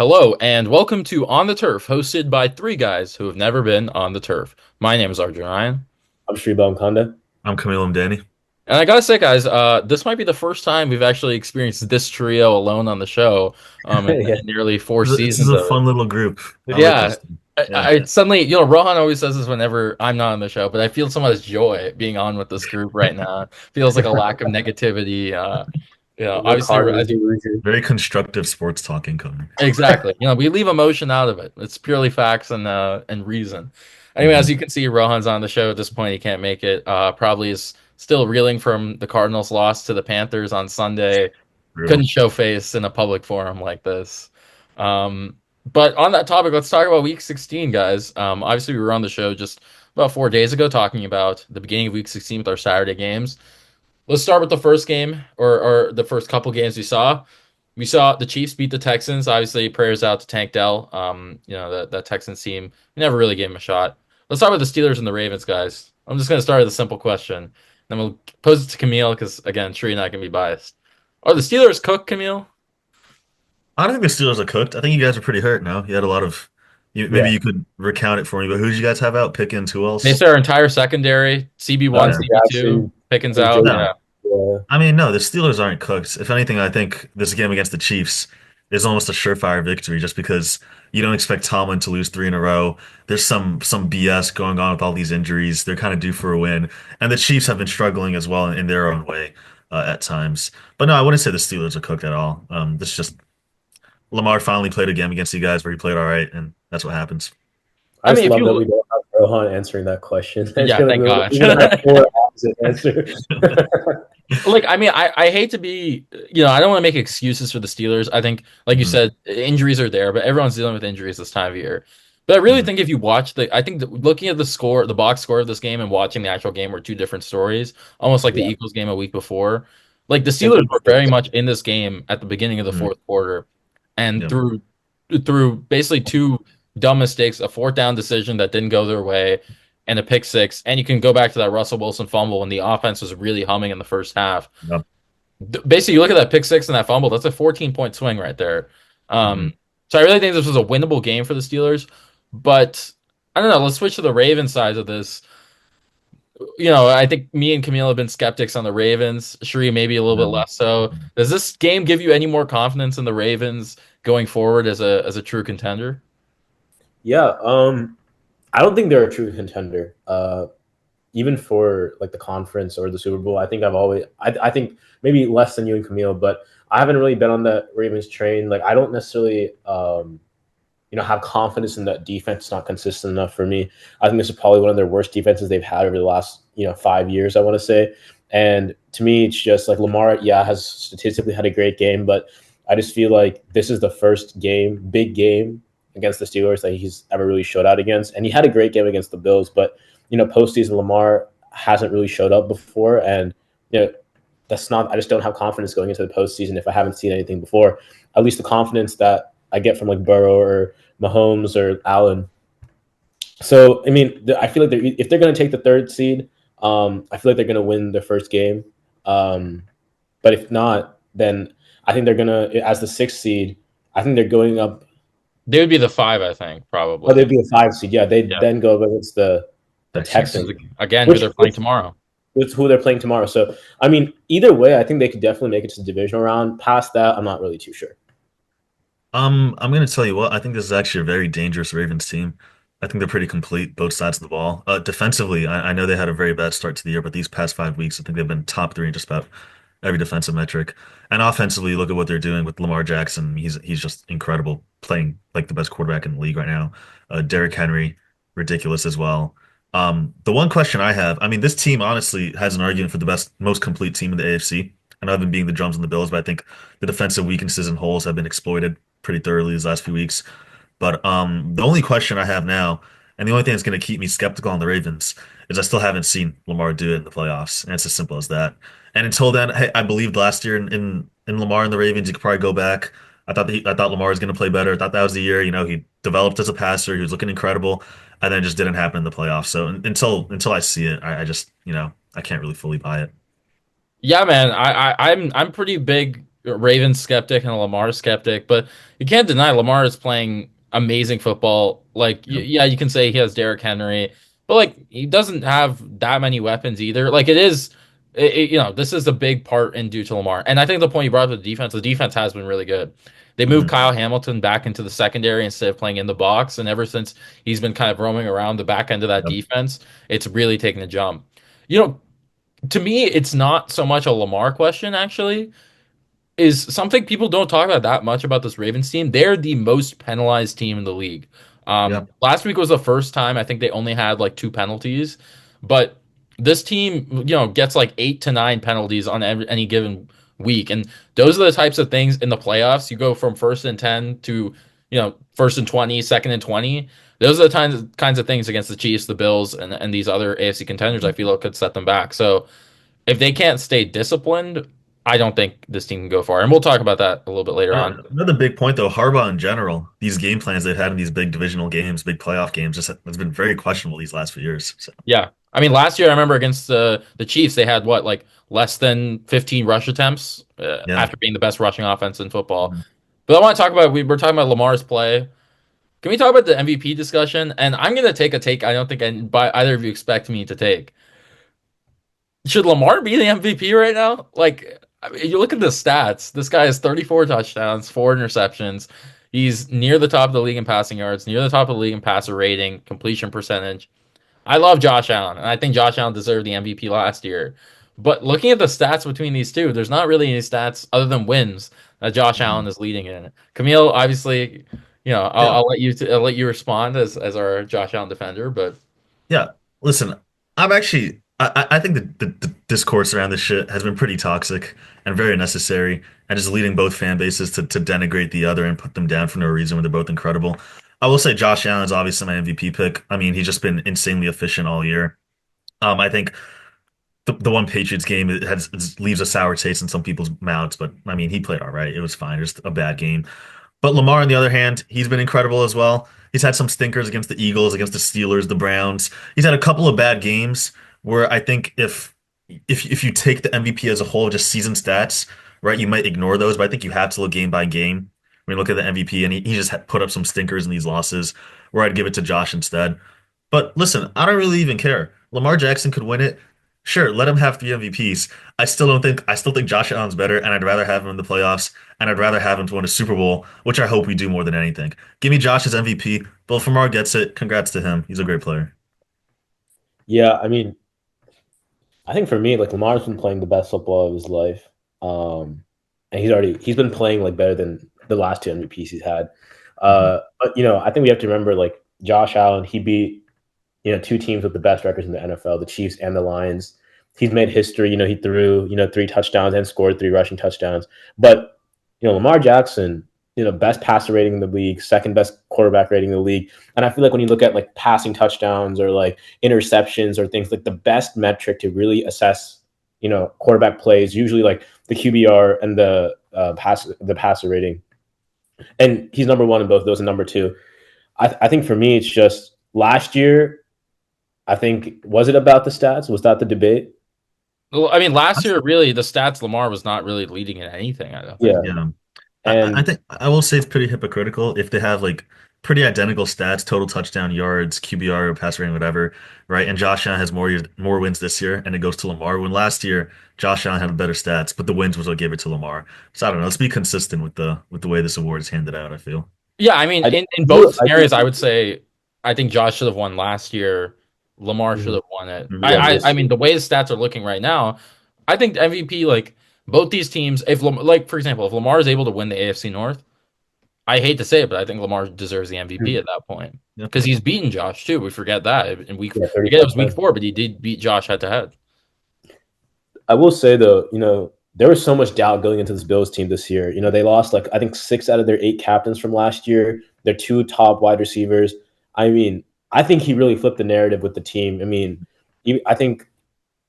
Hello, and welcome to On the Turf, hosted by three guys who have never been on the turf. My name is Arjun, I'm Sri. I'm Kamil, I'm Danny. and I gotta say, guys, this might be the first time we've actually experienced this trio alone on the show, Yeah, in nearly four This is seasons a of it. fun little group. I like Yeah, this. I, Yeah. I suddenly, Rohan always says this whenever I'm not on the show, but I feel so much joy being on with this group right now. Feels like a lack of negativity. no Obviously, Cardinals, as no you Rangers. Very constructive sports talking coming. exactly. We leave emotion out of it. It's purely facts and reason. Anyway, as Hmm. you can see, Rohan's on the show at this point. He can't make it. Probably is still reeling from the Cardinals' loss to the Panthers on Sunday. Real. Couldn't show face in a public forum like this. Um, but on that topic, let's talk about Week 16, guys. Obviously, we were on the show just about 4 days ago talking about the beginning of Week 16 with our Saturday games. Let's start with the first game or the first couple games we saw. We saw the Chiefs beat the Texans. Obviously, prayers out to Tank Dell. That Texans team, we never really gave him a shot. Let's talk about the Steelers and the Ravens, guys. I'm just going to start with a simple question. Then we'll pose it to Camille because, again, sure you're not going to be biased. Are the Steelers cooked, Camille? I don't think the Steelers are cooked. I think you guys are pretty hurt now. You had a lot of maybe Yeah, you could recount it for me, but who did you guys have out? Pickens, who They else? say our entire secondary, CB1, Yeah. Dante CB2, Jackson, Pickens AJ. out. Yeah. No. Yeah, I mean, no, the Steelers aren't cooked. If anything, I think this game against the Chiefs is almost a surefire victory just because you don't expect Tomlin to lose three in a row. There's some BS going on with all these injuries. They're kind of due for a win. And the Chiefs have been struggling as well in their own way at times. But no, I wouldn't say the Steelers are cooked at all. This is just Lamar finally played a game against you guys where he played all right, and that's what happens. I I just mean, if love that you, we don't have Rohan answering that question. I yeah, feel like thank God. we're gonna have four opposite answers. Like, I mean, I hate to be, I don't want to make excuses for the Steelers. I think, like you Mhm, said, injuries are there, but everyone's dealing with injuries this time of year. But I really mhm. think if you watch I think that looking at the score, the box score of this game and watching the actual game were two different stories, almost like the Yeah, Eagles game a week before. Like the Steelers were very inconsistent. much in this game at the beginning of the Mhm. fourth quarter, and Yeah. through basically two dumb mistakes, a fourth down decision that didn't go their way, and a pick six. And you can go back to that Russell Wilson fumble when the offense was really humming in the first half. Yep. Basically, you look at that pick six and that fumble, that's a 14-point swing right there. Mhm. So I really think this was a winnable game for the Steelers. But I don't know. Let's switch to the Ravens side of this. I think me and Camille have been skeptics on the Ravens. Sheree, maybe a little bit Yeah. less so. Mhm. Does this game give you any more confidence in the Ravens going forward as a true contender? Yeah, I don't think they're a true contender. Even for like the conference or the Super Bowl, I think maybe less than you and Camille, but I haven't really been on the Ravens train. Like I don't necessarily have confidence in that defense. It's not consistent enough for me. I think this is probably one of their worst defenses they've had over the last 5 years, I want to say. And to me, it's just like Lamar, yeah, has statistically had a great game, but I just feel like this is the first big game against the Steelers that he's ever really showed out against. And he had a great game against the Bills, but postseason Lamar hasn't really showed up before, and that's not. I just don't have confidence going into the postseason if I haven't seen anything before. At least the confidence that I get from like Burrow or Mahomes or Allen. So I mean, I feel like if they're going to take the third seed, I feel like they're going to win their first game. Um, but if not, then I think they're going to, as the sixth seed, I think they're going up. They would be the five, I think, Oh, probably. they'd be a five seed. Yeah, they'd Yeah. then go up against the Texans. Texans, Again, who which they're playing tomorrow. with who they're playing tomorrow. So I mean, either way, I think they could definitely make it to the divisional round. Past that, I'm not really too sure. I'm gonna tell you what, I think this is actually a very dangerous Ravens team. I think they're pretty complete, both sides of the ball. Defensively, I know they had a very bad start to the year, but these past 5 weeks, I think they've been top three in just about every defensive metric. And offensively, look at what they're doing with Lamar Jackson. He's just incredible, playing like the best quarterback in the league right now. Derrick Henry, ridiculous as well. The one question I have, I mean, this team honestly has an argument for the best, most complete team in the AFC. I know I've been being the drums and the Bills, but I think the defensive weaknesses and holes have been exploited pretty thoroughly these last few weeks. But the only question I have now, and the only thing that's going to keep me skeptical on the Ravens, is I still haven't seen Lamar do it in the playoffs, and it's as simple as that. And until then, hey, I believed last year in Lamar and the Ravens, you could probably go back. I thought Lamar was going to play better. I thought that was the year. He developed as a passer. He was looking incredible, and then it just didn't happen in the playoffs. So until I see it, I just I can't really fully buy it. Yeah, man. I'm pretty big. Ravens skeptic and a Lamar skeptic, but you can't deny Lamar is playing amazing football. Like, Yeah. yeah, you can say he has Derrick Henry, but like he doesn't have that many weapons either. Like, this is a big part in due to Lamar. And I think the point you brought up with the defense has been really good. They moved Mhm. Kyle Hamilton back into the secondary instead of playing in the box, and ever since he's been kind of roaming around the back end of that Yep. defense, it's really taken a jump. You know, to me, it's not so much a Lamar question, actually is something people don't talk about that much about this Ravens team. They're the most penalized team in the league. Yep. Last week was the first time I think they only had like two penalties, but this team, gets like 8 to 9 penalties on any given week, and those are the types of things in the playoffs. You go from 1st and 10 to 1st and 20, 2nd and 20. Those are the kinds of things against the Chiefs, the Bills, and these other AFC contenders. I feel it could set them back. So if they can't stay disciplined, I don't think this team can go far. And we'll talk about that a little bit later on. Another big point, though, Harbaugh in general, these game plans they've had in these big divisional games, big playoff games, just has been very questionable these last few years. So, Yeah. I mean, last year I remember against the Chiefs, they had what, like less than 15 rush attempts yeah. after being the best rushing offense in football. Mhm. But I want to talk about we're talking about Lamar's play. Can we talk about the MVP discussion? And I'm gonna take a take I don't think either of you expect me to take. Should Lamar be the MVP right now? Like, I mean, you look at the stats. This guy has 34 touchdowns, 4 interceptions. He's near the top of the league in passing yards, near the top of the league in passer rating, completion percentage. I love Josh Allen, and I think Josh Allen deserved the MVP last year. But looking at the stats between these two, there's not really any stats other than wins that Josh Allen Mhm. is leading in. Camille, obviously, Yeah. I'll let you respond as our Josh Allen defender, but Yeah. Listen, I think the discourse around this shit has been pretty toxic and very unnecessary and just leading both fan bases to denigrate the other and put them down for no reason when they're both incredible. I will say Josh Allen is obviously my MVP pick. I mean, he's just been insanely efficient all year. I think the one Patriots game it leaves a sour taste in some people's mouths, but I mean, he played all right. It was fine. Just a bad game. But Lamar, on the other hand, he's been incredible as well. He's had some stinkers against the Eagles, against the Steelers, the Browns. He's had a couple of bad games where I think if you take the MVP as a whole, just season stats, right, you might ignore those, but I think you have to look game by game. I mean, look at the MVP, and he just put up some stinkers in these losses where I'd give it to Josh instead. But listen, I don't really even care. Lamar Jackson could win it. Sure, let him have 3 MVPs. I still think Josh Allen's better, and I'd rather have him in the playoffs, and I'd rather have him to win a Super Bowl, which I hope we do more than anything. Give me Josh as MVP, but if Lamar gets it, congrats to him. He's a great player. Yeah, I mean, I think for me, like Lamar's been playing the best football of his life. And he's been playing like better than the last two MVPs he's had. Mhm. But I think we have to remember like Josh Allen, he beat two teams with the best records in the NFL, the Chiefs and the Lions. He's made history. He threw 3 touchdowns and scored 3 rushing touchdowns. But Lamar Jackson, best passer rating in the league, second best quarterback rating in the league. And I feel like when you look at like passing touchdowns or like interceptions or things like the best metric to really assess, quarterback plays, usually like the QBR and the passer rating. And he's number one in both of those and number two. I think for me, it's just last year, I think, was it about the stats? Was that the debate? well, I mean, last year really the stats Lamar was not really leading in anything, I don't think. Yeah. Yeah. I And think I will say it's pretty hypocritical if they have like pretty identical stats, total touchdown yards, QBR, pass rating, whatever, right? And Josh Allen has more wins this year, and it goes to Lamar. When last year Josh Allen had better stats, but the wins was what gave it to Lamar. So I don't know. Let's be consistent with the way this award is handed out, I feel. Yeah, I mean, I in both do, I do, scenarios, I would say I think Josh should have won last year. Lamar should mhm, have won it. Mhm. yeah, I mean, the way his stats are looking right now, I think the MVP, like both these teams, if like for example, if Lamar is able to win the AFC North, I hate to say it, but I think Lamar deserves the MVP mhm, at that point Yeah. because he's beaten Josh too. We forget that in week. yeah, Forget it was week 35. 4, but he did beat Josh head to head. I will say though, there was so much doubt going into this Bills team this year. They lost like I think 6 out of their 8 captains from last year. Their 2 top wide receivers. I mean, I think he really flipped the narrative with the team. I mean, I think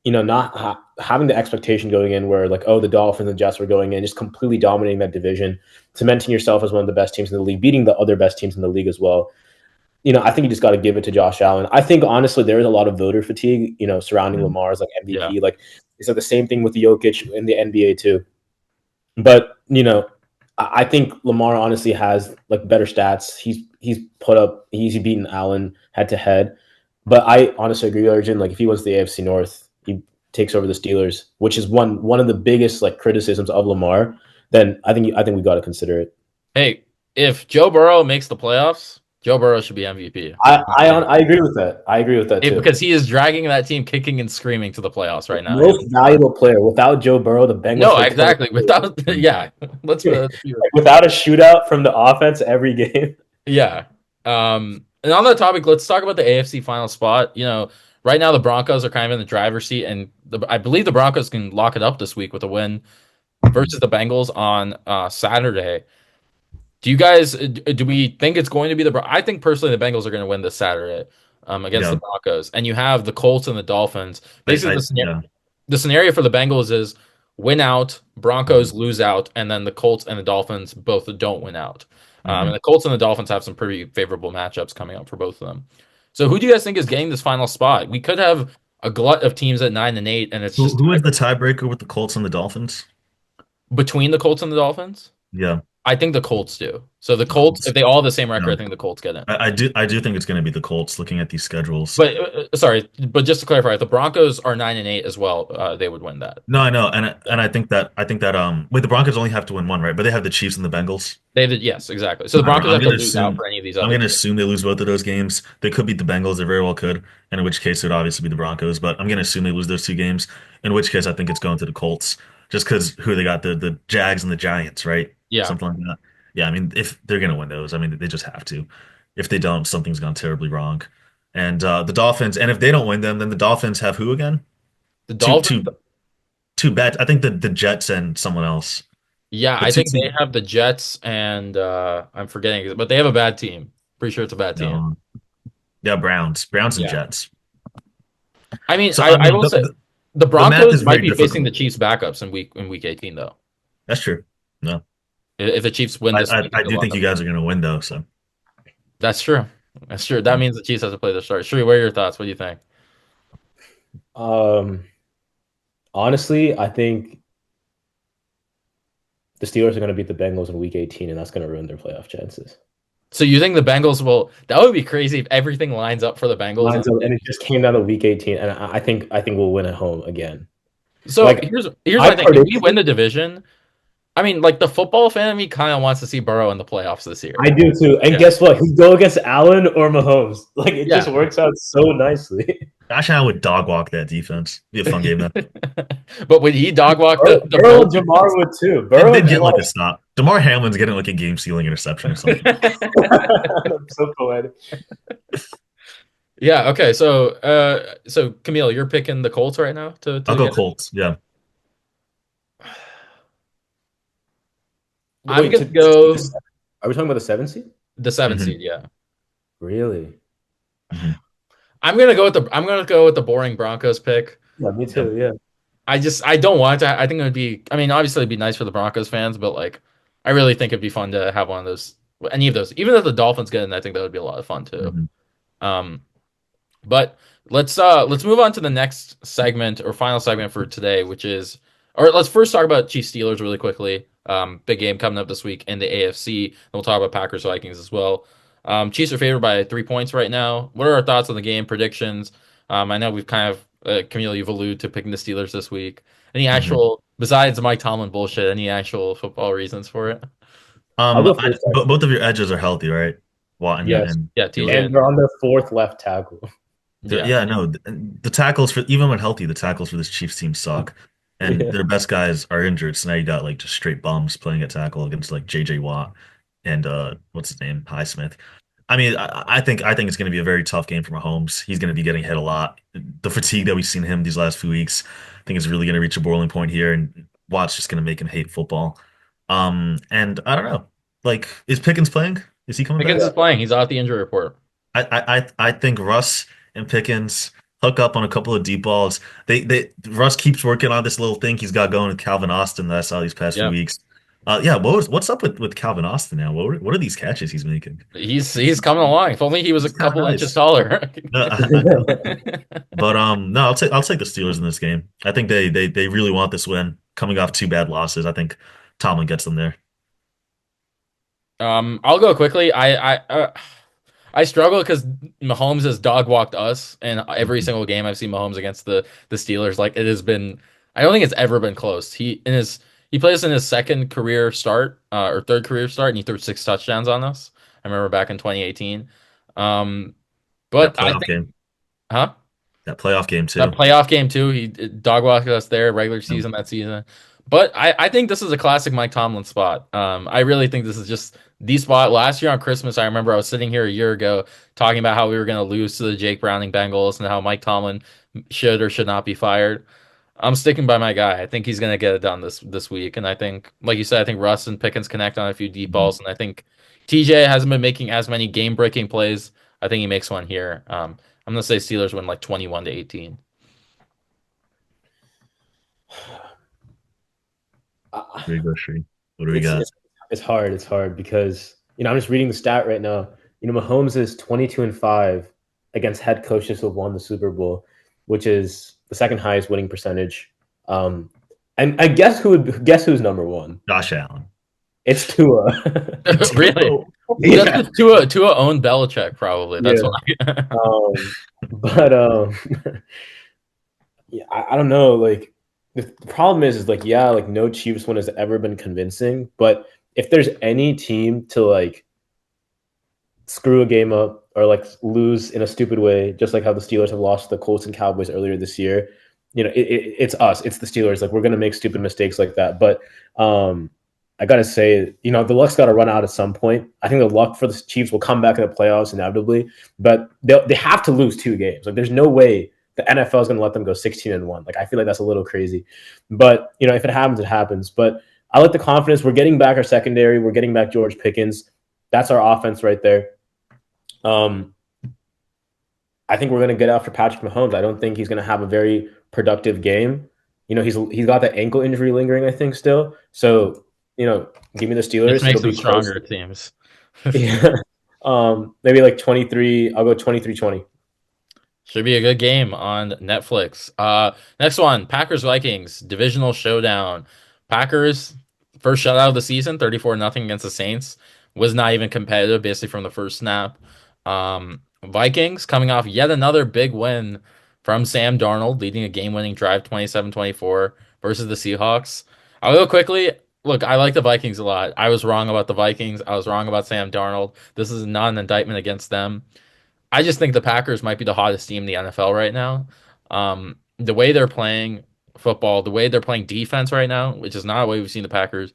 not having the expectation going in where like, oh, the Dolphins and Jets were going in, just completely dominating that division, cementing yourself as one of the best teams in the league, beating the other best teams in the league as well. I think you just got to give it to Josh Allen. I think honestly, there is a lot of voter fatigue, surrounding Mhm. Lamar's like Yeah. MVP. Like it's like the same thing with the Jokic in the NBA too. But I think Lamar honestly has like better stats. He's beaten Allen head to head. But I honestly agree with Arjun. Like if he wins the AFC North, he takes over the Steelers, which is one of the biggest like criticisms of Lamar. Then I think we got to consider it. Hey, if Joe Burrow makes the playoffs, Joe Burrow should be MVP. I agree with that. I agree with that too. Because he is dragging that team kicking and screaming to the playoffs right now. Most valuable player without Joe Burrow, the Bengals No, take 20. exactly. Without, yeah, let's be Like, without a shootout from the offense every game. yeah. And on that topic, let's talk about the AFC final spot. Right now the Broncos are kind of in the driver's seat, and I believe the Broncos can lock it up this week with a win versus the Bengals on Saturday. Do we think it's going to be I think personally the Bengals are going to win this Saturday against the Yeah, Broncos, and you have the Colts and the Dolphins. Basically, yeah. the scenario for the Bengals is win out, Broncos lose out, and then the Colts and the Dolphins both don't win out. Hmm. And the Colts and the Dolphins have some pretty favorable matchups coming up for both of them. So who do you guys think is getting this final spot? We could have a glut of teams at 9-8, and it's just Who is the tiebreaker with the Colts and the Dolphins? between the Colts and the Dolphins. Yeah, I think the Colts do. So the the Colts, if Colts. they all have the same record, Yeah. I think the Colts get in. I do think it's going to be the Colts looking at these schedules. But sorry, but just to clarify, if the Broncos are 9-8 as well, they would win that. No, I know, and I think that wait, the Broncos only have to win one, right? But they have the Chiefs and the Bengals. They did, yes, exactly. So the Broncos I'm have to gonna lose out assume for any of these I'm other gonna games. assume they lose both of those games. They could beat the Bengals, they very well could, and in which case it would obviously be the Broncos. But I'm gonna assume they lose those two games. In which case I think it's going to the Colts, just because who they got the Jags and the Giants, right? Yeah, Something like that. Yeah, I mean if they're gonna win those, I mean they just have to. If they don't, something's gone terribly wrong. And the Dolphins, and if they don't win them, then the Dolphins have who again? the Two Dolphins. two two bad. I think the Jets and someone else. Yeah, The I two think team. they have the Jets, and I'm forgetting, but they have a bad team. Pretty sure it's a bad team. No, yeah, Browns and Yeah, Jets. I mean, So I, I I mean, will say the the math Broncos is might very be facing the difficult. Chiefs backups in week 18 though. That's true. No, If the Chiefs win I this I, week, they I could do lock think up. you guys are going to win though. So That's true. That's true. That means the Chiefs have to play the start. Shree, what are your thoughts? What do you think? Um, Honestly, I think the Steelers are going to beat the Bengals in Week 18, and that's going to ruin their playoff chances. So you think the Bengals will? That would be crazy if everything lines up for the Bengals. Lines up, and it just came down to Week 18, and I think we'll win at home again. So Like here's I my thing. If we win predicted, the division, I mean, like the football fan of me kind of wants to see Burrow in the playoffs this year. I do too. And Yeah, guess what? He go against Allen or Mahomes. Like it just yeah. works out so nicely. actually, I would dog walk that defense. Be a fun game then. But would he dog walk the Burrow Bills? and Jamar would too. And Burrow they'd and get Jamar. like a stop. Damar Hamlin's getting like a game stealing interception or something. So poetic. Yeah. Okay. So Camille, you're picking the Colts right now I'll to go get it. Colts. Yeah. I'm Wait, gonna go are we talking about the 7th seed? the seventh Hmm. seed. Yeah. Really? Hmm. I'm gonna go with the boring Broncos pick. Yeah, me Yeah. too. Yeah. I don't want to. I think it would be. I mean, obviously it'd be nice for the Broncos fans, but like, I really think it'd be fun to have one of those, any of those. Even if the Dolphins get in, I think that would be a lot of fun too. Hmm. Um, but let's move on to the next segment or final segment for today, which is, or let's first talk about Chiefs Steelers really quickly. Big game coming up this week in the AFC. And we'll talk about Packers Vikings as well. Chiefs are favored by 3 points right now. What are our thoughts on the game predictions? I know we've kind of Camille, you've alluded to picking the Steelers this week. Any Hmm. actual, besides Mike Tomlin bullshit, any actual football reasons for it? I'll go first. Both of your edges are healthy, right? Watt Yes. and Yeah, Taylor. TJ. And they're on their fourth left tackle. Yeah. Yeah, no, the tackles for even when healthy, the tackles for this Chiefs team suck, and Yeah. their best guys are injured. So now you got like just straight bums playing at tackle against like J.J. Watt and what's his name, Highsmith. I mean, I think it's going to be a very tough game for Mahomes. He's going to be getting hit a lot. The fatigue that we've seen him these last few weeks, I think is really going to reach a boiling point here, and Watt's just going to make him hate football. And I don't know, like, is Pickens playing? Is he coming Pickens back? is playing. He's off the injury report. I think Russ and Pickens hook up on a couple of deep balls. They Russ keeps working on this little thing he's got going with Calvin Austin that I saw these past few Yeah. weeks. Yeah, what's up with Calvin Austin now? What are these catches he's making? He's coming along. If only he was a He's kind of couple inches nice. taller. But no, I'll take the Steelers in this game. I think they really want this win, coming off two bad losses. I think Tomlin gets them there. I'll go quickly. I struggle because Mahomes has dog walked us, and every Mhm. single game I've seen Mahomes against the Steelers, like it has been. I don't think it's ever been close. He plays in his second career start or third career start, and he threw 6 touchdowns on us. I remember back in 2018. Um, That but I playoff think, game, huh? that playoff game That too. playoff game too. He dog walked us there, regular Yep. season that season. But I think this is a classic Mike Tomlin spot. I really think this is just the spot. Last year on Christmas, I remember I was sitting here a year ago talking about how we were going to lose to the Jake Browning Bengals and how Mike Tomlin should or should not be fired. I'm sticking by my guy. I think he's going to get it done this week. And I think, like you said, I think Russ and Pickens connect on a few deep Mhm. balls. And I think TJ hasn't been making as many game breaking plays. I think he makes one here. I'm going to say Steelers win like 21-18. Uh, There you go, Shree. What do we it's got? it's it's hard. It's hard because I'm just reading the stat right now. Mahomes is 22-5 against head coaches who have won the Super Bowl, which is the second highest winning percentage. Um, and I guess who's number one? Josh Allen. It's Tua. Really? That's Yeah, just Tua owned Belichick, probably. That's yeah. why. But yeah, I don't know. Like the problem is like yeah, like no Chiefs one has ever been convincing. But if there's any team to like screw a game up or like lose in a stupid way, just like how the Steelers have lost the Colts and Cowboys earlier this year. It's us. It's the Steelers. Like we're gonna make stupid mistakes like that. But I gotta say, the luck's got to run out at some point. I think the luck for the Chiefs will come back in the playoffs inevitably, but they have to lose 2 games. Like there's no way the NFL is gonna let them go 16-1. Like I feel like that's a little crazy. But if it happens, it happens. But I like the confidence. We're getting back our secondary. We're getting back George Pickens. That's our offense right there. Um, I think we're going to get after Patrick Mahomes. I don't think he's going to have a very productive game. He's got that ankle injury lingering, I think, still. So, give me the Just Steelers. It'll makes him be close. stronger, it seems. Yeah. Maybe like 23. I'll go 23-20. Should be a good game on Netflix. Next one, Packers Vikings divisional showdown. Packers first shutout of the season, 34-0 against the Saints. Was not even competitive basically from the first snap. Vikings coming off yet another big win from Sam Darnold, leading a game-winning drive 27-24 versus the Seahawks. I'll go quickly. Look, I like the Vikings a lot. I was wrong about the Vikings. I was wrong about Sam Darnold. This is not an indictment against them. I just think the Packers might be the hottest team in the NFL right now. The way they're playing football, the way they're playing defense right now, which is not a way we've seen the Packers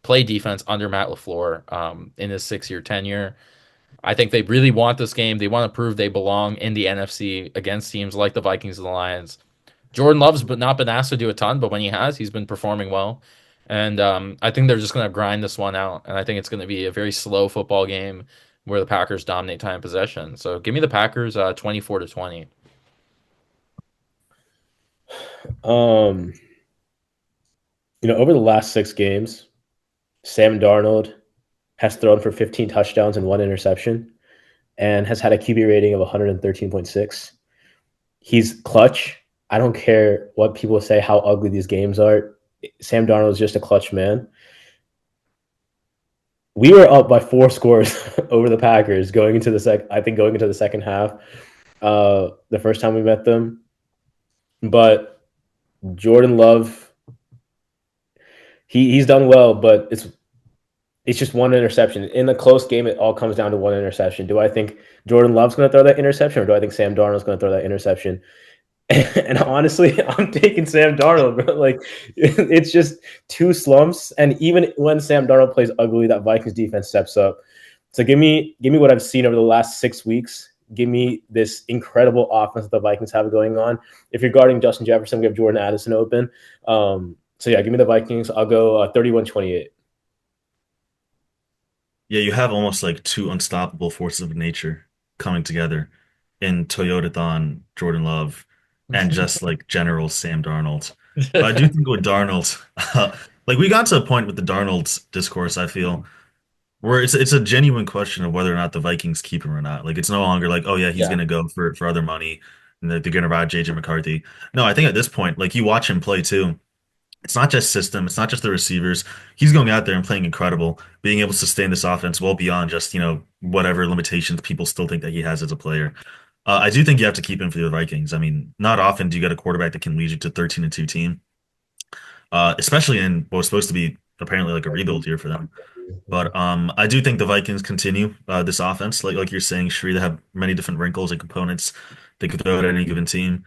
play defense under Matt LaFleur in his 6 year tenure. I think they really want this game. They want to prove they belong in the NFC against teams like the Vikings and the Lions. Jordan Love's but not been asked to do a ton, but when he has, he's been performing well. And I think they're just going to grind this one out. And I think it's going to be a very slow football game where the Packers dominate time possession. So give me the Packers 24-20. Um, over the last 6 games, Sam Darnold has thrown for 15 touchdowns and 1 interception and has had a QB rating of 113.6. He's clutch. I don't care what people say, how ugly these games are. Sam Darnold is just a clutch man. We were up by 4 scores over the Packers going into the second half. The first time we met them, but Jordan Love, he's done well, but it's just 1 interception in a close game. It all comes down to 1 interception. Do I think Jordan Love's going to throw that interception, or do I think Sam Darnold's going to throw that interception? And honestly, I'm taking Sam Darnold, bro. Like it's just 2 slumps, and even when Sam Darnold plays ugly, that Vikings defense steps up. So give me what I've seen over the last 6 weeks. Give me this incredible offense that the Vikings have going on. If you're guarding Justin Jefferson, we have Jordan Addison open. So yeah, give me the Vikings. I'll go 31-28. Yeah, you have almost like two unstoppable forces of nature coming together in Toyota Thon, Jordan Love, and just like General Sam Darnold. But I do think with Darnold, like we got to a point with the Darnold's discourse, I feel, where it's a genuine question of whether or not the Vikings keep him or not. Like it's no longer like, oh yeah, he's Yeah, gonna go for other money and they're gonna ride JJ McCarthy. No, I think at this point, like you watch him play too. It's not just system. It's not just the receivers. He's going out there and playing incredible, being able to sustain this offense well beyond just, whatever limitations people still think that he has as a player. I do think you have to keep him for the Vikings. I mean, not often do you get a quarterback that can lead you to 13-2 team, especially in what was supposed to be apparently like a rebuild year for them. But I do think the Vikings continue this offense, like you're saying, Shree. They have many different wrinkles and components they could throw at any given team.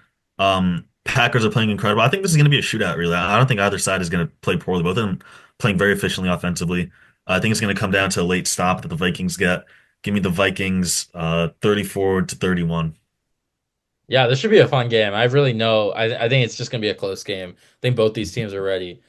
Packers are playing incredible. I think this is going to be a shootout. Really, I don't think either side is going to play poorly. Both of them playing very efficiently offensively. I think it's going to come down to a late stop that the Vikings get. Give me the Vikings 34-31. Yeah, this should be a fun game. I really know. I think it's just gonna be a close game. I think both these teams are ready.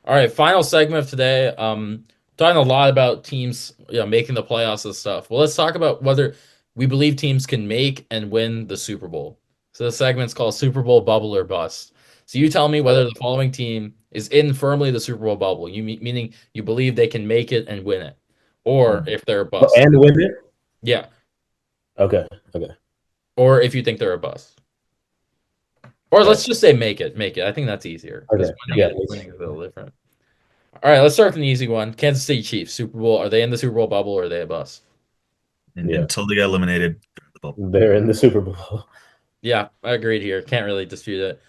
All right, final segment of today. Talking a lot about teams, making the playoffs and stuff. Well, let's talk about whether we believe teams can make and win the Super Bowl. So the segment's called Super Bowl Bubble or Bust. So you tell me whether the following team is in firmly the Super Bowl bubble. Meaning you believe they can make it and win it, or if they're a bust. And win it. Yeah, Okay. Okay. or if you think they're a bust. Or All right. let's just say make it. Make it. I think that's easier because Okay. Yeah. winning is a little different. All right, let's start with an easy one. Kansas City Chiefs, Super Bowl. Are they in the Super Bowl bubble or are they a bust? And Yeah. until they get eliminated, the bubble. They're in the Super Bowl. Yeah, I agreed here. Can't really dispute it.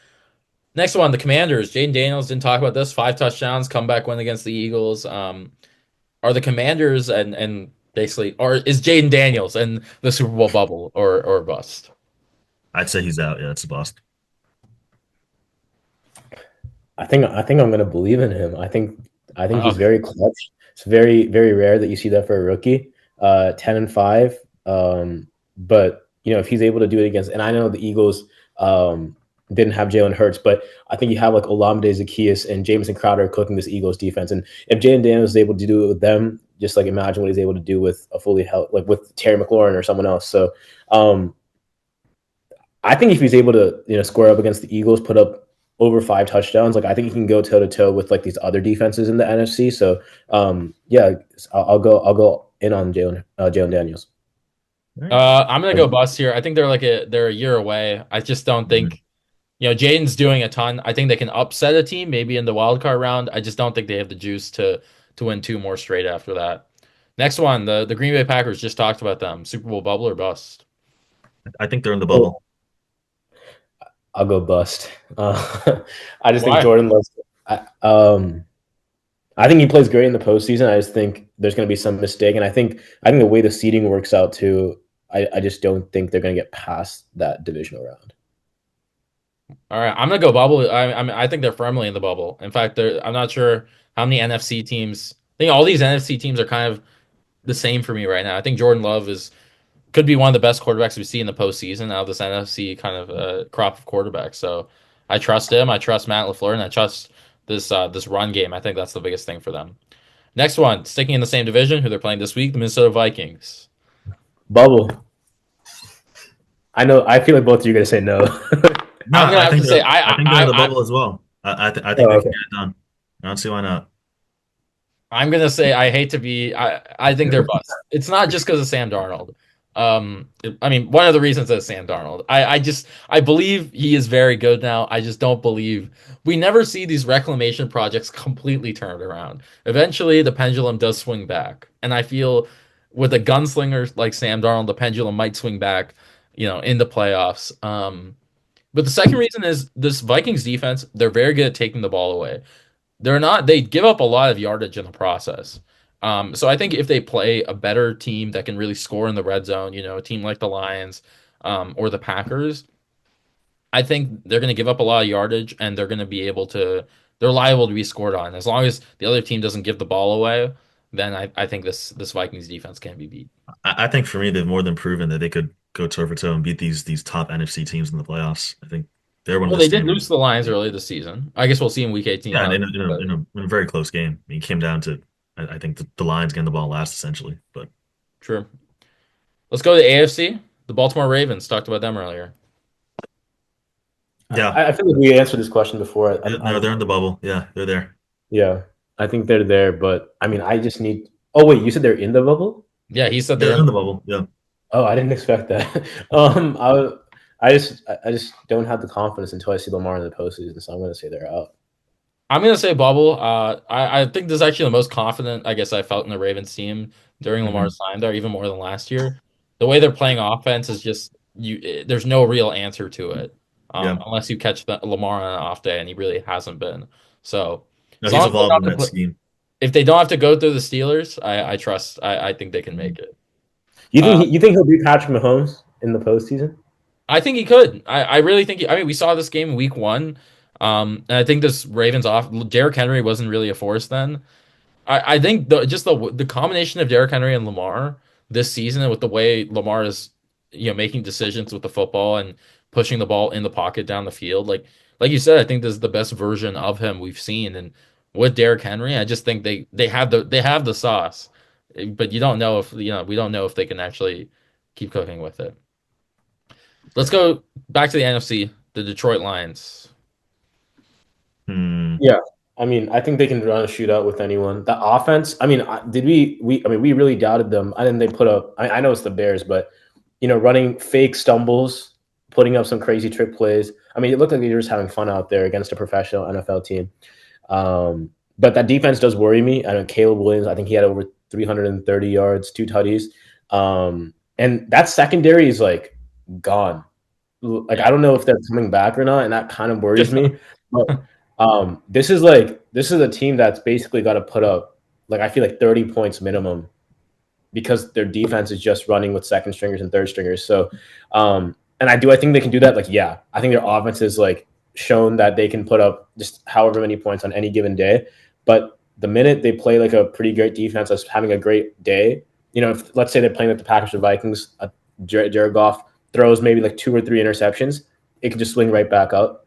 Next one, the Commanders. Jaden Daniels didn't talk about this. 5 touchdowns, comeback win against the Eagles. Are the Commanders and basically, or is Jaden Daniels in the Super Bowl bubble or bust? I'd say he's out. Yeah, it's a bust. I think I'm gonna believe in him. I think he's Oh, very clutch. It's very very rare that you see that for a rookie. 10-5. But if he's able to do it against, and I know the Eagles didn't have Jalen Hurts, but I think you have like Olamide Zaccheaus and Jameson Crowder cooking this Eagles defense. And if Jaden Daniels is able to do it with them, just like imagine what he's able to do with a fully held, like with Terry McLaurin or someone else. So um, I think if he's able to, square up against the Eagles, put up over 5 touchdowns, like I think he can go toe to toe with like these other defenses in the NFC. So yeah, I'll go in on Jalen Daniels. All right. I'm gonna go bust here. I think they're a year away. I just don't Mhm. think Jaden's doing a ton. I think they can upset a team maybe in the wild card round. I just don't think they have the juice to win two more straight after that. Next one, the Green Bay Packers just talked about them. Super Bowl bubble or bust? I think they're in the Oh, bubble. I'll go bust. I just think Why? Jordan loves. I think he plays great in the postseason. I just think there's going to be some mistake, and I think the way the seeding works out too, I just don't think they're going to get past that divisional round. All right, I'm gonna go bubble. I think they're firmly in the bubble. In fact, I'm not sure how many NFC teams. I think all these NFC teams are kind of the same for me right now. I think Jordan Love is could be one of the best quarterbacks we see in the postseason out of this NFC kind of crop of quarterbacks. So I trust him. I trust Matt LaFleur, and I trust this run game. I think that's the biggest thing for them. Next one, sticking in the same division, who they're playing this week, the Minnesota Vikings. Bubble. I know. I feel like both of you are going to say no. No, I'm gonna have to say I think they're in the bubble as well. I think Oh, they can okay. get it done. I don't see why not. I'm gonna say I hate to be. I think they're bust. It's not just because of Sam Darnold. I mean, one of the reasons is Sam Darnold. I believe he is very good now. I just don't believe we never see these reclamation projects completely turned around. Eventually, the pendulum does swing back, and I feel with a gunslinger like Sam Darnold, the pendulum might swing back. In the playoffs. But the second reason is this Vikings defense. They're very good at taking the ball away. They give up a lot of yardage in the process. So I think if they play a better team that can really score in the red zone, a team like the Lions, or the Packers, I think they're going to give up a lot of yardage and they're liable to be scored on. As long as the other team doesn't give the ball away, then I think this Vikings defense can be beat. I think for me, they've more than proven that they could go toe for toe and beat these top NFC teams in the playoffs. I think they're one of Well, the they did lose standards. to the Lions early this season. I guess we'll see in Week 18 Yeah, how. in a very close game. I mean, it came down to I think the Lions getting the ball last essentially. But True. Let's go to the AFC. The Baltimore Ravens talked about them earlier. yeah, I feel like we answered this question before. yeah, no, they're in the bubble. Yeah, they're there. Yeah, I think they're there, but I mean, I just need. Oh wait, you said they're in the bubble? Yeah, he said Yeah, they're they're in in the the bubble. Yeah. Oh, I didn't expect that. I just don't have the confidence until I see Lamar in the postseason, so I'm going to say they're out. I'm gonna say bubble. I think this is actually the most confident I guess I felt in the Ravens team during Hmm. Lamar's time there, even more than last year. The way they're playing offense is just there's no real answer to it, Yeah. unless you catch Lamar on an off day, and he really hasn't been. So No, as he's long as they evolved don't in have that to put, scheme. if they don't have to go through the Steelers, I trust. I think they can Mhm. make it. You Uh, think you think he'll beat Patrick Mahomes in the postseason? I think he could. I really think. I mean, we saw this game in week one. And I think this Ravens off. Derrick Henry wasn't really a force then. I think the combination of Derrick Henry and Lamar this season with the way Lamar is making decisions with the football and pushing the ball in the pocket down the field like you said I think this is the best version of him we've seen and with Derrick Henry I just think they have the sauce but you don't know if we don't know if they can actually keep cooking with it. Let's Yeah. go back to the NFC, the Detroit Lions. Hmm. Yeah. I mean, I think they can run a shootout with anyone. The offense, I mean, did we I mean, we really doubted them. I think they put up I know it's the Bears, but running fake stumbles, putting up some crazy trick plays. I mean, it looked like they were just having fun out there against a professional NFL team. But that defense does worry me. I mean, Caleb Williams, I think he had over 330 yards, two tutties. And that secondary is like gone. Like Yeah. I don't know if they're coming back or not, and that kind of worries me. But this is a team that's basically got to put up like I feel like 30 points minimum because their defense is just running with second stringers and third stringers. So, and I think they can do that. Like, yeah, I think their offense is like shown that they can put up just however many points on any given day. But the minute they play like a pretty great defense that's having a great day, if let's say they're playing like the Packers or Vikings, Jared Goff throws maybe like two or three interceptions, it can just swing right back up.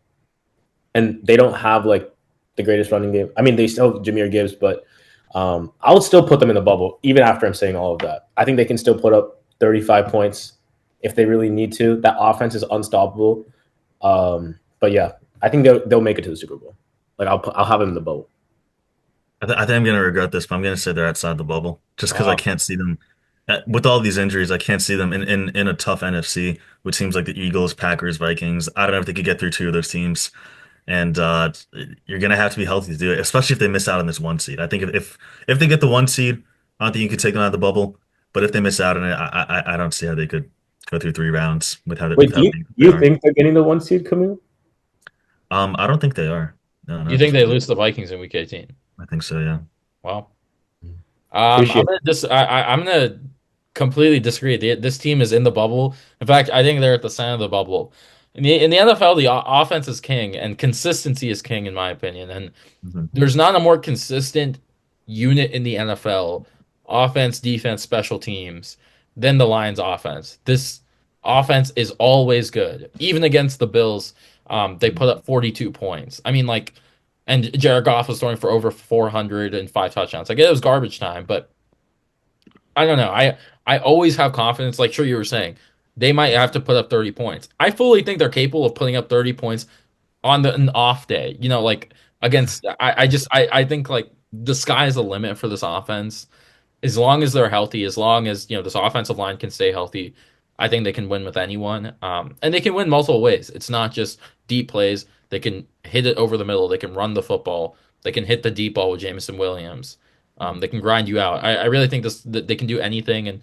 And they don't have like the greatest running game. I mean, they still have Jameer Gibbs, but I would still put them in the bubble, even after I'm saying all of that. I think they can still put up 35 points if they really need to. That offense is unstoppable. But yeah, I think they'll make it to the Super Bowl. Like I'll have them in the bubble. I think I'm gonna regret this, but I'm gonna say they're outside the bubble just because I Uh, can't see them with all these injuries. I can't see them in a tough NFC, which seems like the Eagles, Packers, Vikings. I don't know if they could get through two of those teams, and you're gonna have to be healthy to do it, especially if they miss out on this one seed. I think if they get the one seed, I don't think you could take them out of the bubble. But if they miss out on it, I don't see how they could go through three rounds with Wait, do how you big do they you are. think they're getting the one seed, Camille? I don't think they are. No, you not at think this they point. lose to the Vikings in Week 18? I think so. Yeah. Well, I'm Appreciate gonna I'm gonna completely disagree. This team is in the bubble. In fact, I think they're at the center of the bubble. In the NFL, the offense is king, and consistency is king, in my opinion. And Mhm. there's not a more consistent unit in the NFL, offense, defense, special teams, than the Lions offense. This offense is always good. Even against the Bills, they put up 42 points. I mean, like, and Jared Goff was throwing for over 405 touchdowns. Like, it was garbage time, but I don't know. I always have confidence. Like, sure, you were saying they might have to put up 30 points. I fully think they're capable of putting up 30 points on an off day. Like against I think like the sky is the limit for this offense. As long as they're healthy, as long as this offensive line can stay healthy, I think they can win with anyone. And they can win multiple ways. It's not just deep plays. They can hit it over the middle. They can run the football. They can hit the deep ball with Jameson Williams. They can grind you out. I really think that they can do anything. And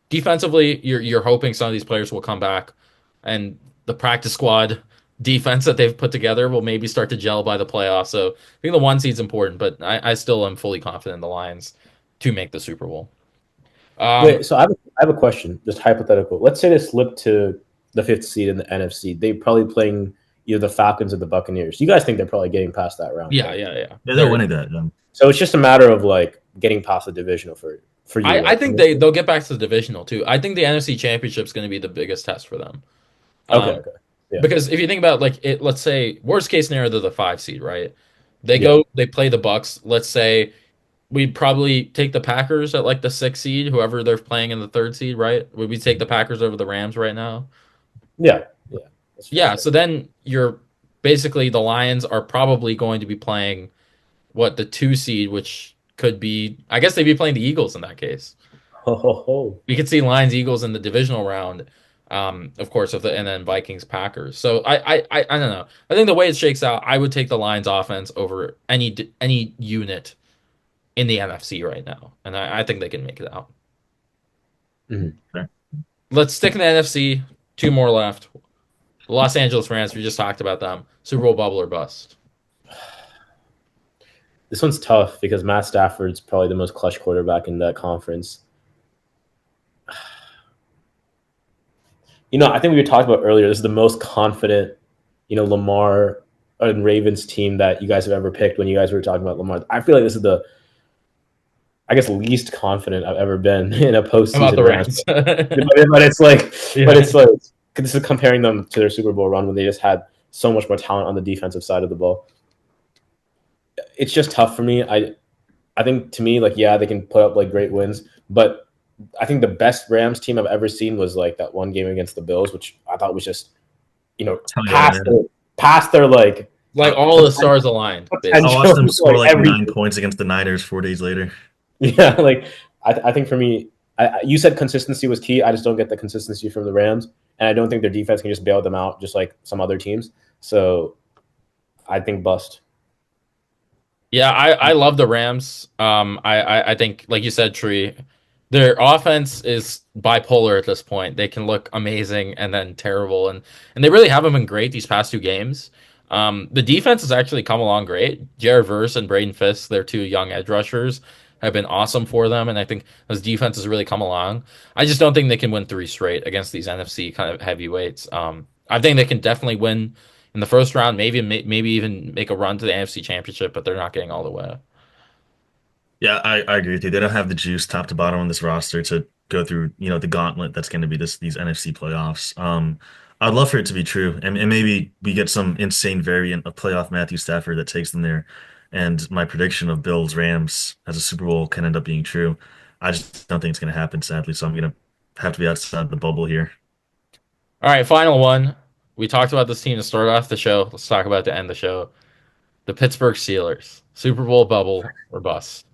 defensively, you're hoping some of these players will come back, and the practice squad defense that they've put together will maybe start to gel by the playoffs. So I think the one seed's important, but I still am fully confident in the Lions to make the Super Bowl. Um, Wait, so I have a question, just hypothetical. Let's say they slip to the fifth seed in the NFC. They probably playing either the Falcons or the Buccaneers. You guys think they're probably getting past that round, yeah, right? yeah, yeah. Yeah, they're winning that. Yeah. So it's just a matter of like getting past the divisional for you, I right? think they'll get back to the divisional too. I think the NFC Championship is going to be the biggest test for them. Okay, Um, okay, yeah, because if you think about like it, let's say worst case scenario, they're the 5 seed, right? yeah, They play the Bucks. Let's say we'd probably take the Packers at like the 6 seed, whoever they're playing in the 3rd seed, right? Would we take the Packers over the Rams right now? yeah. That's Yeah. fair. So then you're basically the Lions are probably going to be playing what the 2 seed, which could be, I guess they'd be playing the Eagles in that case. Ho ho ho. We could see Lions Eagles in the divisional round. Of course, and then Vikings Packers. So I don't know. I think the way it shakes out, I would take the Lions offense over any unit in the NFC right now, and I think they can make it out. Mhm. Fair. Let's stick in the NFC. Two more left. The Los Angeles Rams. We just talked about them. Super Bowl bubble or bust. This one's tough because Matt Stafford's probably the most clutch quarterback in that conference. I think we talked about earlier. This is the most confident, Lamar and Ravens team that you guys have ever picked when you guys were talking about Lamar. I feel like this is the, I guess, least confident I've ever been in a How about the postseason round. Rams? But it's like, but Yeah. it's like, this is comparing them to their Super Bowl run when they just had so much more talent on the defensive side of the ball. It's just tough for me. I think to me, like, yeah, they can put up like great wins, but I think the best Rams team I've ever seen was like that one game against the Bills, which I thought was just, Tell you what, past man. their like Like all the stars aligned, I basically. watched potential, them score like like every 9 points against the Niners 4 days later. yeah, like I think for me, you said consistency was key. I just don't get the consistency from the Rams, and I don't think their defense can just bail them out just like some other teams. So I think bust. Yeah, I love the Rams. I think, like you said, Tree, their offense is bipolar at this point. They can look amazing and then terrible, and they really haven't been great these past two games. The defense has actually come along great. Jared Verse and Braden Fisk, their two young edge rushers, have been awesome for them, and I think those defenses really come along. I just don't think they can win three straight against these NFC kind of heavyweights. I think they can definitely win in the first round, maybe even make a run to the NFC Championship, but they're not getting all the way. Yeah, I agree with you. They don't have the juice top to bottom on this roster to go through, the gauntlet that's going to be these NFC playoffs. I'd love for it to be true, and maybe we get some insane variant of playoff Matthew Stafford that takes them there. And my prediction of Bills Rams as a Super Bowl can end up being true. I just don't think it's going to happen, sadly. So I'm going to have to be outside the bubble here. All right, final one. We talked about this team to start off the show. Let's talk about to end the show. The Pittsburgh Steelers, Super Bowl bubble or bust.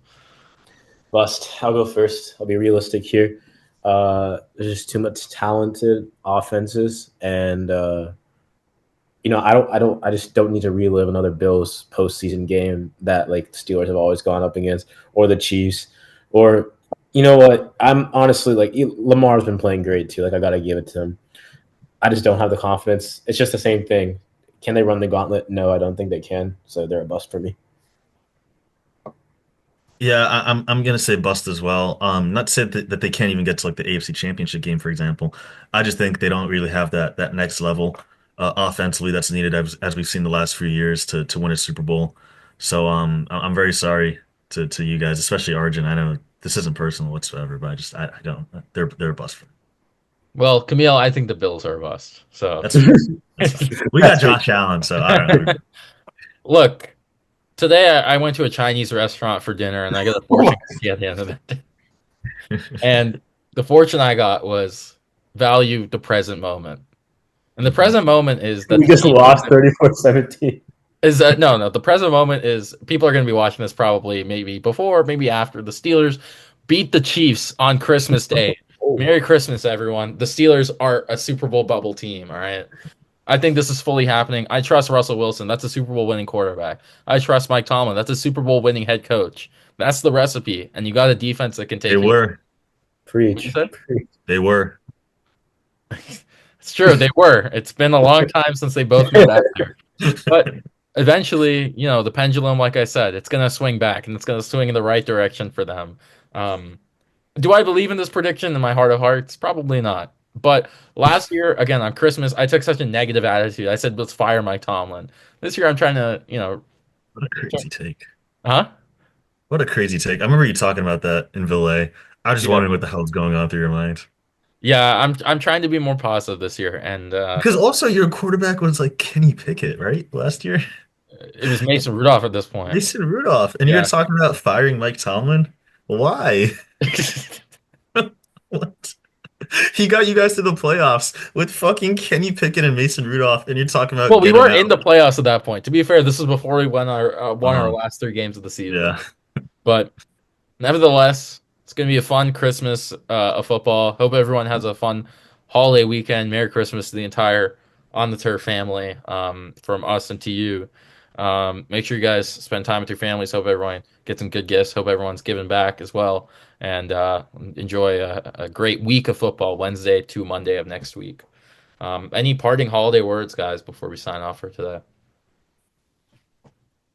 Bust. I'll go first. I'll be realistic here. There's just too much talented offenses, and I just don't need to relive another Bills postseason game that like the Steelers have always gone up against, or the Chiefs, or you know what? I'm honestly like Lamar's been playing great too. Like I gotta give it to him. I just don't have the confidence. It's just the same thing. Can they run the gauntlet? No, I don't think they can. So they're a bust for me. Yeah, I'm gonna say bust as well. Not to say that they can't even get to like the AFC Championship game, for example. I just think they don't really have that next level offensively that's needed as we've seen the last few years to win a Super Bowl. So I'm very sorry to you guys, especially Arjun. I know this isn't personal whatsoever, but I don't. They're a bust for me. Well, Camille, I think the Bills are a bust. So That's fine. That's fine. We got That's true. Josh Allen, so I don't know. look, today I went to a Chinese restaurant for dinner and I got a fortune cookie at the end of it. And the fortune I got was value the present moment. And the present moment is that We the just team lost 34-17. is that no, the present moment is people are going to be watching this probably maybe before, maybe after the Steelers beat the Chiefs on Christmas Day. Oh, Merry Christmas, everyone. The Steelers are a Super Bowl bubble team, all right? I think this is fully happening. I trust Russell Wilson. That's a Super Bowl winning quarterback. I trust Mike Tomlin. That's a Super Bowl winning head coach. That's the recipe. And you got a defense that can They take you. were. What you preach. said? Preach. They were. It's true. They were. It's been a long time since they both met out there. But eventually, the pendulum, like I said, it's going to swing back and it's going to swing in the right direction for them. Um, do I believe in this prediction in my heart of hearts? Probably not. But last year, again, on Christmas, I took such a negative attitude. I said, let's fire Mike Tomlin. This year, I'm trying to, What a crazy take. huh? What a crazy take. I remember you talking about that in Ville. I was just Yeah. wondering what the hell's going on through your mind. Yeah, I'm trying to be more positive this year. And Because also your quarterback was like Kenny Pickett, right? Last year. it was Mason Rudolph at this point. Mason Rudolph. And you're Yeah. talking about firing Mike Tomlin? Why? What? He got you guys to the playoffs with fucking Kenny Pickett and Mason Rudolph, and you're talking Well, about we get him weren't in out. the playoffs at that point. To be fair, this is before we won our Uh, last three games of the season. yeah. But nevertheless, it's going to be a fun Christmas of football. Hope everyone has a fun holiday weekend. Merry Christmas to the entire On the Turf family, from us and to you. Make sure you guys spend time with your families. Hope everyone gets some good gifts. Hope everyone's giving back as well. And enjoy a great week of football, Wednesday to Monday of next week. Any parting holiday words, guys, before we sign off for today?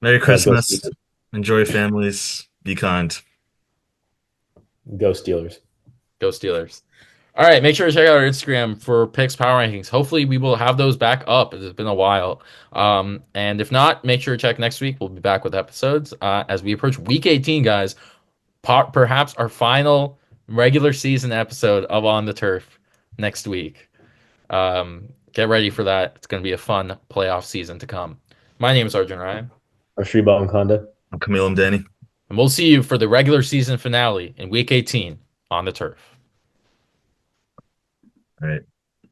Merry Go Christmas. Steelers. Enjoy your families. Be kind. Go Steelers. Go Steelers. All right, make sure to check out our Instagram for picks power rankings. Hopefully, we will have those back up. It's been a while. And if not, make sure to check next week. We'll be back with episodes as we approach week 18, guys. Perhaps our final regular season episode of On the Turf next week. Get ready for that. It's going to be a fun playoff season to come. My name is Arjun Ryan, Or Shribal Conda. I'm Kamil. I'm Danny. and we'll see you for the regular season finale in week 18 on the turf. All right.